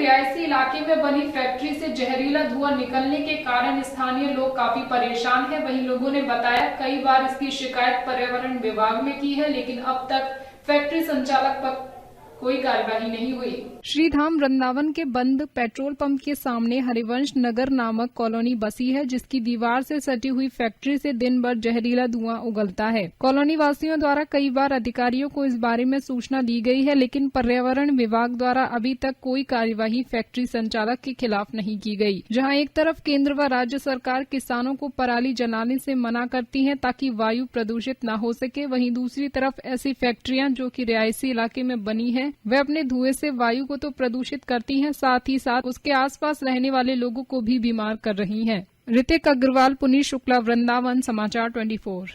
रिहायशी इलाके में बनी फैक्ट्री से जहरीला धुआं निकलने के कारण स्थानीय लोग काफी परेशान हैं। वहीं लोगों ने बताया कई बार इसकी शिकायत पर्यावरण विभाग में की है, लेकिन अब तक फैक्ट्री संचालक पर कोई कार्यवाही नहीं हुई। श्रीधाम वृंदावन के बंद पेट्रोल पंप के सामने हरिवंश नगर नामक कॉलोनी बसी है, जिसकी दीवार से सटी हुई फैक्ट्री से दिन भर जहरीला धुआं उगलता है। कॉलोनी वासियों द्वारा कई बार अधिकारियों को इस बारे में सूचना दी गई है, लेकिन पर्यावरण विभाग द्वारा अभी तक कोई कार्यवाही फैक्ट्री संचालक के खिलाफ नहीं की गई। जहां एक तरफ केंद्र व राज्य सरकार किसानों को पराली जलाने से मना करती है ताकि वायु प्रदूषित न हो सके, वहीं दूसरी तरफ ऐसी फैक्ट्रियां जो कि रिहायशी इलाके में बनी है वे अपने धुएं से वायु को तो प्रदूषित करती हैं, साथ ही साथ उसके आसपास रहने वाले लोगों को भी बीमार कर रही हैं। ऋतिक अग्रवाल, पुनीत शुक्ला, वृंदावन समाचार 24।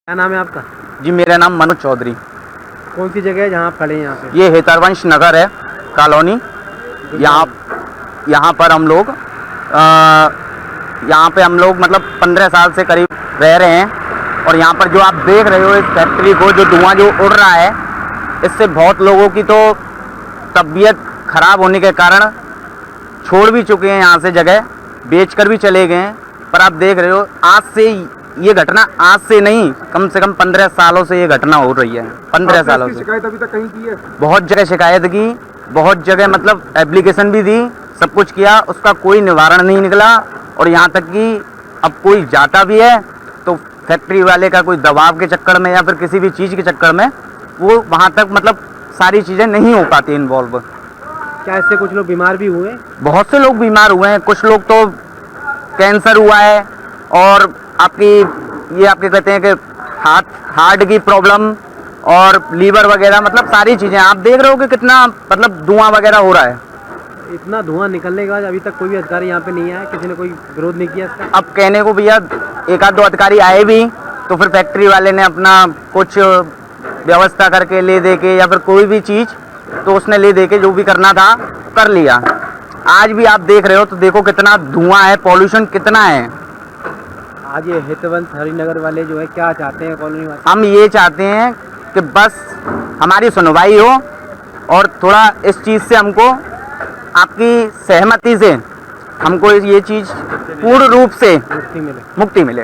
क्या नाम है आपका? जी मेरा नाम मनोज चौधरी। कौन सी जगह है जहाँ आप खड़े हैं? यहाँ पे ये हेतरवंश नगर है कॉलोनी। यहाँ पर हम लोग मतलब 15 साल से करीब रह रहे हैं, और यहाँ पर जो आप देख रहे हो इस फैक्ट्री को, जो धुआं जो उड़ रहा है, इससे बहुत लोगों की तो तबीयत खराब होने के कारण छोड़ भी चुके हैं यहाँ से जगह, बेचकर भी चले गए हैं। पर आप देख रहे हो आज से ये घटना, आज से नहीं कम से कम 15 सालों से ये घटना हो रही है। 15 सालों से शिकायत अभी तक कहीं की है? बहुत जगह शिकायत की, बहुत जगह मतलब एप्लीकेशन भी दी, सब कुछ किया, उसका कोई निवारण नहीं निकला। और यहाँ तक कि अब कोई जाता भी है तो फैक्ट्री वाले का कोई दबाव के चक्कर में या फिर किसी भी चीज़ के चक्कर में वो वहाँ तक मतलब सारी चीज़ें नहीं हो पाती इन्वॉल्व। क्या इससे कुछ लोग बीमार भी हुए? बहुत से लोग बीमार हुए हैं, कुछ लोग तो कैंसर हुआ है, और आपके कहते हैं कि हार्ट की प्रॉब्लम और लीवर वगैरह, मतलब सारी चीज़ें आप देख रहे हो कि कितना मतलब धुआं वगैरह हो रहा है। इतना धुआं निकलने के बाद अभी तक कोई भी अधिकारी यहाँ पे नहीं आया? किसी ने कोई विरोध नहीं किया इसका? अब कहने को भैया एक आध दो अधिकारी आए भी, तो फिर फैक्ट्री वाले ने अपना कुछ व्यवस्था करके ले दे के, या फिर कोई भी चीज़ तो उसने ले दे के जो भी करना था कर लिया। आज भी आप देख रहे हो तो देखो कितना धुआं है, पॉल्यूशन कितना है। आज ये हितवंश हरिनगर वाले जो है क्या चाहते हैं कॉलोनी वाले? हम ये चाहते हैं कि बस हमारी सुनवाई हो, और थोड़ा इस चीज़ से हमको आपकी सहमति से हमको ये चीज़ पूर्ण रूप से मुक्ति मिले।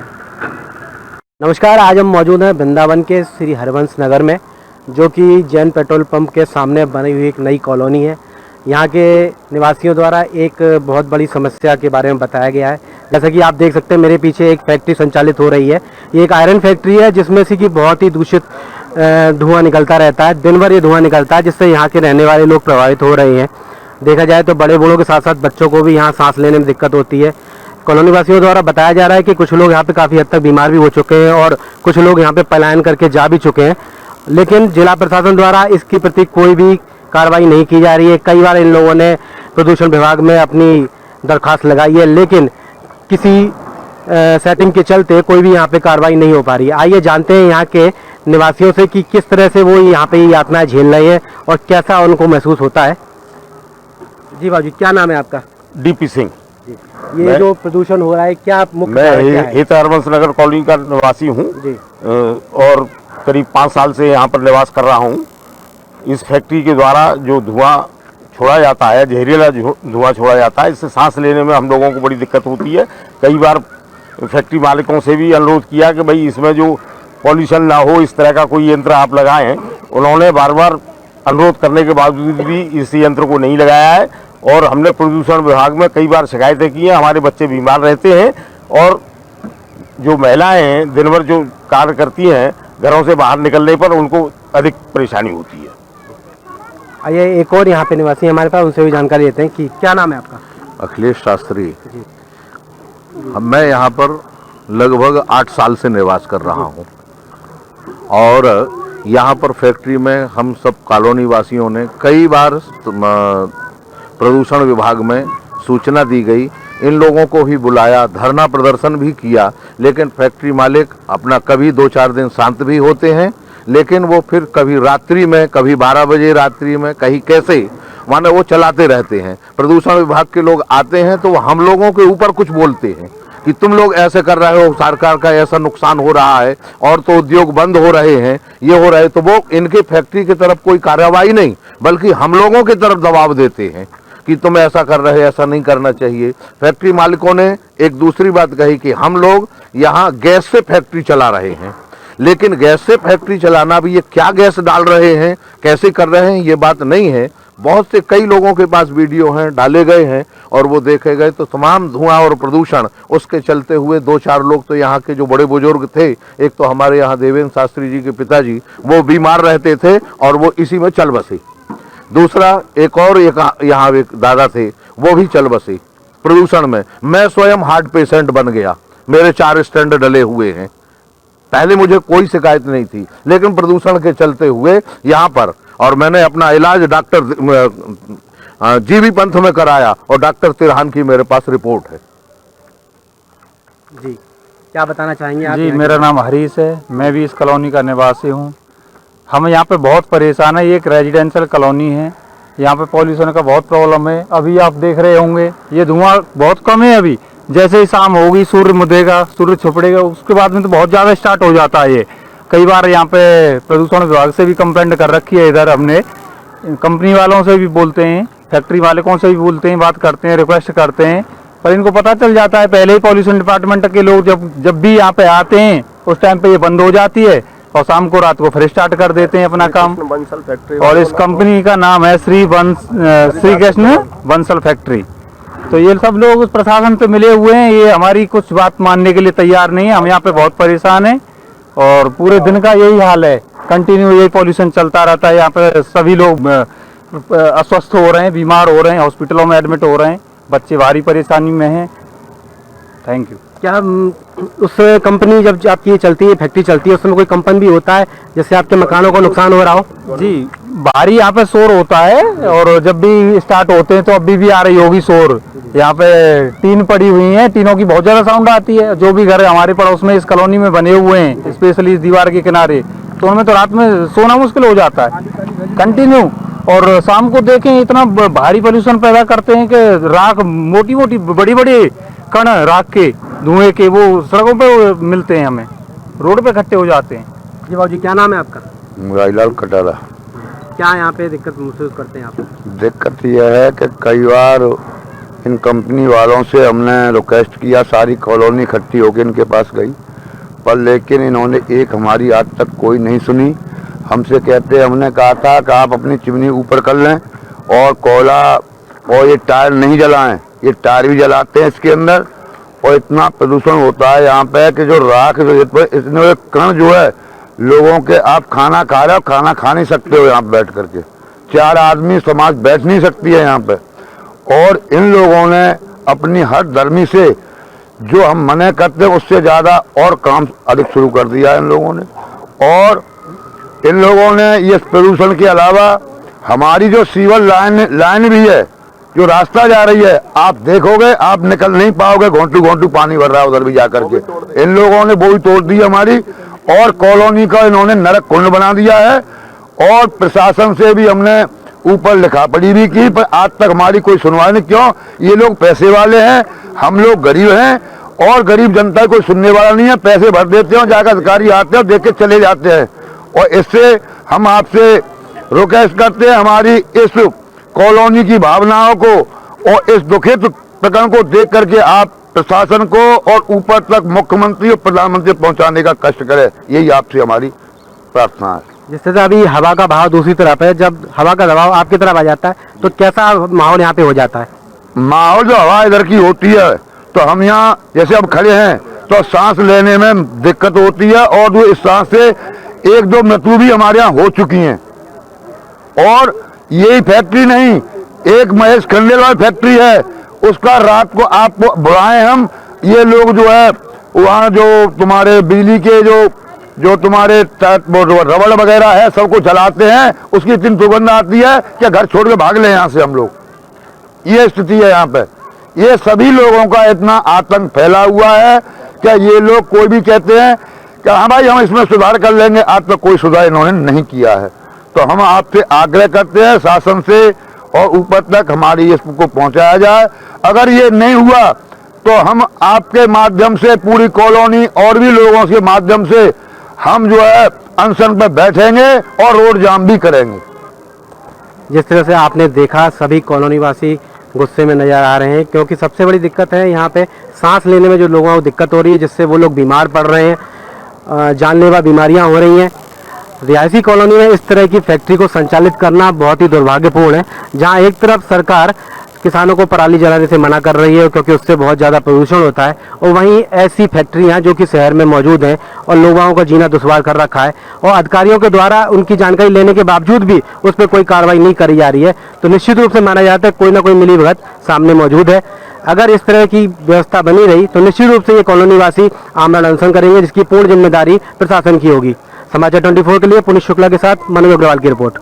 नमस्कार, आज हम मौजूद हैं वृंदावन के श्री हरिवंश नगर में, जो कि जैन पेट्रोल पंप के सामने बनी हुई एक नई कॉलोनी है। यहाँ के निवासियों द्वारा एक बहुत बड़ी समस्या के बारे में बताया गया है। जैसा कि आप देख सकते हैं मेरे पीछे एक फैक्ट्री संचालित हो रही है। ये एक आयरन फैक्ट्री है जिसमें से कि बहुत ही दूषित धुआं निकलता रहता है। दिन भर ये धुआं निकलता है, जिससे यहाँ के रहने वाले लोग प्रभावित हो रहे हैं। देखा जाए तो बड़े बूढ़ों के साथ साथ बच्चों को भी यहाँ सांस लेने में दिक्कत होती है। कॉलोनी वासियों द्वारा बताया जा रहा है कि कुछ लोग यहाँ पे काफ़ी हद तक बीमार भी हो चुके हैं, और कुछ लोग यहाँ पे पलायन करके जा भी चुके हैं, लेकिन जिला प्रशासन द्वारा इसके प्रति कोई भी कार्रवाई नहीं की जा रही है। कई बार इन लोगों ने प्रदूषण विभाग में अपनी दरख्वास्त लगाई है, लेकिन किसी सेटिंग के चलते कोई भी यहाँ पे कार्रवाई नहीं हो पा रही है। आइए जानते हैं यहाँ के निवासियों से कि किस तरह से वो यहाँ पे यातनाएं झेल रहे हैं और कैसा उनको महसूस होता है। जी बाबू, क्या नाम है आपका? डीपी सिंह। ये जो प्रदूषण हो रहा है क्या मुख्य? मैं हेतरवंश नगर कॉलोनी का निवासी हूँ, और करीब 5 साल से यहाँ पर निवास कर रहा हूँ। इस फैक्ट्री के द्वारा जो धुआं छोड़ा जाता है, जहरीला धुआं छोड़ा जाता है, इससे सांस लेने में हम लोगों को बड़ी दिक्कत होती है। कई बार फैक्ट्री मालिकों से भी अनुरोध किया कि भाई इसमें जो पॉल्यूशन ना हो, इस तरह का कोई यंत्र आप लगाएं। उन्होंने बार बार अनुरोध करने के बावजूद भी इस यंत्र को नहीं लगाया है, और हमने प्रदूषण विभाग में कई बार शिकायतें की हैं। हमारे बच्चे बीमार रहते हैं, और जो महिलाएं हैं दिन भर जो कार्य करती हैं, घरों से बाहर निकलने पर उनको अधिक परेशानी होती है। आइए एक और यहाँ पे निवासी हमारे पास, उनसे भी जानकारी लेते हैं कि क्या नाम है आपका? अखिलेश शास्त्री। मैं यहाँ पर लगभग 8 साल से निवास कर रहा हूँ, और यहाँ पर फैक्ट्री में हम सब कॉलोनी वासियों ने कई बार प्रदूषण विभाग में सूचना दी गई, इन लोगों को भी बुलाया, धरना प्रदर्शन भी किया, लेकिन फैक्ट्री मालिक अपना कभी 2-4 दिन शांत भी होते हैं, लेकिन वो फिर कभी रात्रि में, कभी 12 बजे रात्रि में, कहीं कैसे माने वो चलाते रहते हैं। प्रदूषण विभाग के लोग आते हैं तो हम लोगों के ऊपर कुछ बोलते हैं, कि तुम लोग ऐसे कर रहे हो, सरकार का ऐसा नुकसान हो रहा है और तो उद्योग बंद हो रहे हैं, ये हो रहे, तो वो इनके फैक्ट्री की तरफ कोई कार्रवाई नहीं बल्कि हम लोगों की तरफ दबाव देते हैं कि तुम ऐसा कर रहे, ऐसा नहीं करना चाहिए। फैक्ट्री मालिकों ने एक दूसरी बात कही कि हम लोग यहाँ गैस से फैक्ट्री चला रहे हैं, लेकिन गैस से फैक्ट्री चलाना भी, ये क्या गैस डाल रहे हैं, कैसे कर रहे हैं, ये बात नहीं है। बहुत से कई लोगों के पास वीडियो हैं, डाले गए हैं और वो देखे गए, तो तमाम धुआं और प्रदूषण उसके चलते हुए 2-4 लोग तो यहाँ के जो बड़े बुजुर्ग थे, एक तो हमारे यहाँ देवेंद्र शास्त्री जी के पिताजी, वो बीमार रहते थे और वो इसी में चल बसे। दूसरा एक यहाँ एक दादा थे, वो भी चल बसे प्रदूषण में। मैं स्वयं हार्ट पेशेंट बन गया, मेरे 4 स्टेंट डले हुए हैं। पहले मुझे कोई शिकायत नहीं थी, लेकिन प्रदूषण के चलते हुए यहाँ पर, और मैंने अपना इलाज डॉक्टर जीबी पंथ में कराया और डॉक्टर तिरहान की मेरे पास रिपोर्ट है। जी, क्या बताना चाहेंगे आप? जी, मेरा नाम हरीश है, मैं भी इस कॉलोनी का निवासी हूँ। हम यहाँ पे बहुत परेशान है। ये एक रेजिडेंशियल कॉलोनी है, यहाँ पे पॉल्यूशन का बहुत प्रॉब्लम है। अभी आप देख रहे होंगे ये धुआं बहुत कम है। अभी जैसे ही शाम होगी, सूर्य मुदेगा, सूर्य छुपड़ेगा, उसके बाद में तो बहुत ज़्यादा स्टार्ट हो जाता है। ये कई बार यहाँ पे प्रदूषण विभाग से भी कंप्लेंट कर रखी है। इधर हमने कंपनी वालों से भी बोलते हैं, फैक्ट्री मालिकों से भी बोलते हैं, बात करते हैं, रिक्वेस्ट करते हैं, पर इनको पता चल जाता है पहले ही। पॉल्यूशन डिपार्टमेंट के लोग जब भी यहाँ पे आते हैं उस टाइम पे ये बंद हो जाती है और शाम को रात को फिर स्टार्ट कर देते हैं अपना काम। और इस कंपनी का नाम है श्री कृष्ण बंसल फैक्ट्री। तो ये सब लोग प्रशासन से मिले हुए हैं, ये हमारी कुछ बात मानने के लिए तैयार नहीं है। हम यहाँ पे बहुत परेशान हैं और पूरे दिन का यही हाल है, कंटिन्यू यही पॉल्यूशन चलता रहता है। यहाँ पे सभी लोग अस्वस्थ हो रहे हैं, बीमार हो रहे हैं, हॉस्पिटलों में एडमिट हो रहे हैं, बच्चे भारी परेशानी में हैं। Thank you. क्या उस कंपनी जब आपकी चलती है, फैक्ट्री चलती है, उसमें कोई कंपन भी होता है जिससे आपके मकानों को नुकसान हो रहा हो? जी, भारी यहाँ पे शोर होता है और जब भी स्टार्ट होते हैं तो अभी भी आ रही होगी शोर। यहाँ पे टीन पड़ी हुई है, टीनों की बहुत ज़्यादा साउंड आती है। जो भी घर हमारे पड़ोस में इस कॉलोनी में बने हुए हैं, स्पेशली इस दीवार के किनारे, तो उनमें तो रात में सोना मुश्किल हो जाता है कंटिन्यू। और शाम को देखें इतना भारी पोल्यूशन पैदा करते हैं कि राख, मोटी मोटी बड़ी बड़ी कण राख के, धुएं के, वो सड़कों पे मिलते हैं, हमें रोड पे इकट्ठे हो जाते हैं। जी बाबू जी, क्या नाम है आपका? मुरारीलाल कटारा। क्या यहाँ पे दिक्कत महसूस करते हैं आप? दिक्कत यह है कि कई बार इन कंपनी वालों से हमने रिक्वेस्ट किया, सारी कॉलोनी इकट्ठी होकर इनके पास गई, पर लेकिन इन्होंने एक हमारी आज तक कोई नहीं सुनी। हमसे कहते, हमने कहा था कि आप अपनी चिमनी ऊपर कर लें और कोयला और ये टायर नहीं जलाएं। ये टायर भी जलाते हैं इसके अंदर, और इतना प्रदूषण होता है यहाँ पे कि जो राख इतने कण जो है लोगों के, आप खाना खा रहे हो, खाना खा नहीं सकते हो यहाँ बैठ करके। 4 आदमी समाज बैठ नहीं सकती है यहाँ पे। और इन लोगों ने अपनी हर धर्मी से जो हम मना करते हैं उससे ज़्यादा और काम अधिक शुरू कर दिया है इन लोगों ने। और इन लोगों ने ये प्रदूषण के अलावा हमारी जो सीवर लाइन भी है, जो रास्ता जा रही है, आप देखोगे आप निकल नहीं पाओगे, घोंटू घोंटू पानी भर रहा है उधर भी जा करके। इन लोगों ने वो भी तोड़ दी हमारी, और कॉलोनी का इन्होंने नरक कुंड बना दिया है। और प्रशासन से भी हमने ऊपर लिखा पड़ी भी की, पर आज तक हमारी कोई सुनवाई नहीं। क्यों? ये लोग पैसे वाले हैं, हम लोग गरीब हैं, और गरीब जनता कोई सुनने वाला नहीं है। पैसे भर देते हैं, जाकर अधिकारी आते हैं, देख के चले जाते हैं। और इससे हम आपसे रिक्वेस्ट करते हैं, हमारी इस कॉलोनी की भावनाओं को और इस दुखित प्रकरण को देख करके आप प्रशासन को और ऊपर तक मुख्यमंत्री और प्रधानमंत्री पहुंचाने का कष्ट करें, यही आपसे हमारी प्रार्थना है। जिस तरह अभी हवा का बहाव दूसरी तरफ है, जब हवा का दबाव आपकी तरफ आ जाता है तो कैसा माहौल यहाँ पे हो जाता है? माहौल जो हवा इधर की होती है, तो हम यहाँ जैसे अब खड़े हैं तो सांस लेने में दिक्कत होती है, और जो इस सांस से 1-2 मृत्यु भी हमारे यहाँ हो चुकी हैं। और यही फैक्ट्री नहीं, एक महेश खंडेलवाल फैक्ट्री है, उसका रात को आपको बुलाएं हम, ये लोग जो है वहाँ जो तुम्हारे बिजली के जो तुम्हारे रबड़ वगैरह है सबको जलाते हैं, उसकी इतनी दुर्गंध आती है कि घर छोड़ के भाग ले यहाँ से हम लोग। ये स्थिति है यहाँ पे। ये सभी लोगों का इतना आतंक फैला हुआ है कि ये लोग कोई भी कहते हैं कि हाँ भाई हम इसमें सुधार कर लेंगे, आज तक कोई सुधार इन्होंने नहीं किया है। तो हम आपसे आग्रह करते हैं शासन से और ऊपर तक हमारी इसको पहुंचाया जाए। अगर ये नहीं हुआ तो हम आपके माध्यम से पूरी कॉलोनी और भी लोगों के माध्यम से हम जो है अनशन पे बैठेंगे और रोड जाम भी करेंगे। जिस तरह से आपने देखा, सभी कॉलोनी वासी गुस्से में नजर आ रहे हैं, क्योंकि सबसे बड़ी दिक्कत है यहाँ पे सांस लेने में जो लोगों को दिक्कत हो रही है, जिससे वो लोग बीमार पड़ रहे हैं, जानलेवा बीमारियां हो रही हैं। रिहायशी कॉलोनी में इस तरह की फैक्ट्री को संचालित करना बहुत ही दुर्भाग्यपूर्ण है, जहां एक तरफ सरकार किसानों को पराली जलाने से मना कर रही है क्योंकि उससे बहुत ज़्यादा प्रदूषण होता है, और वहीं ऐसी फैक्ट्रियां जो कि शहर में मौजूद हैं और लोगों का जीना दुश्वार कर रखा है, और अधिकारियों के द्वारा उनकी जानकारी लेने के बावजूद भी उस पर कोई कार्रवाई नहीं करी जा रही है, तो निश्चित रूप से माना जाता है कोई ना कोई मिलीभगत सामने मौजूद है। अगर इस तरह की व्यवस्था बनी रही तो निश्चित रूप से ये कॉलोनी वासी आमरण अनशन करेंगे, जिसकी पूर्ण जिम्मेदारी प्रशासन की होगी। समाचार 24 के लिए पुनीत शुक्ला के साथ मनु अग्रवाल की रिपोर्ट।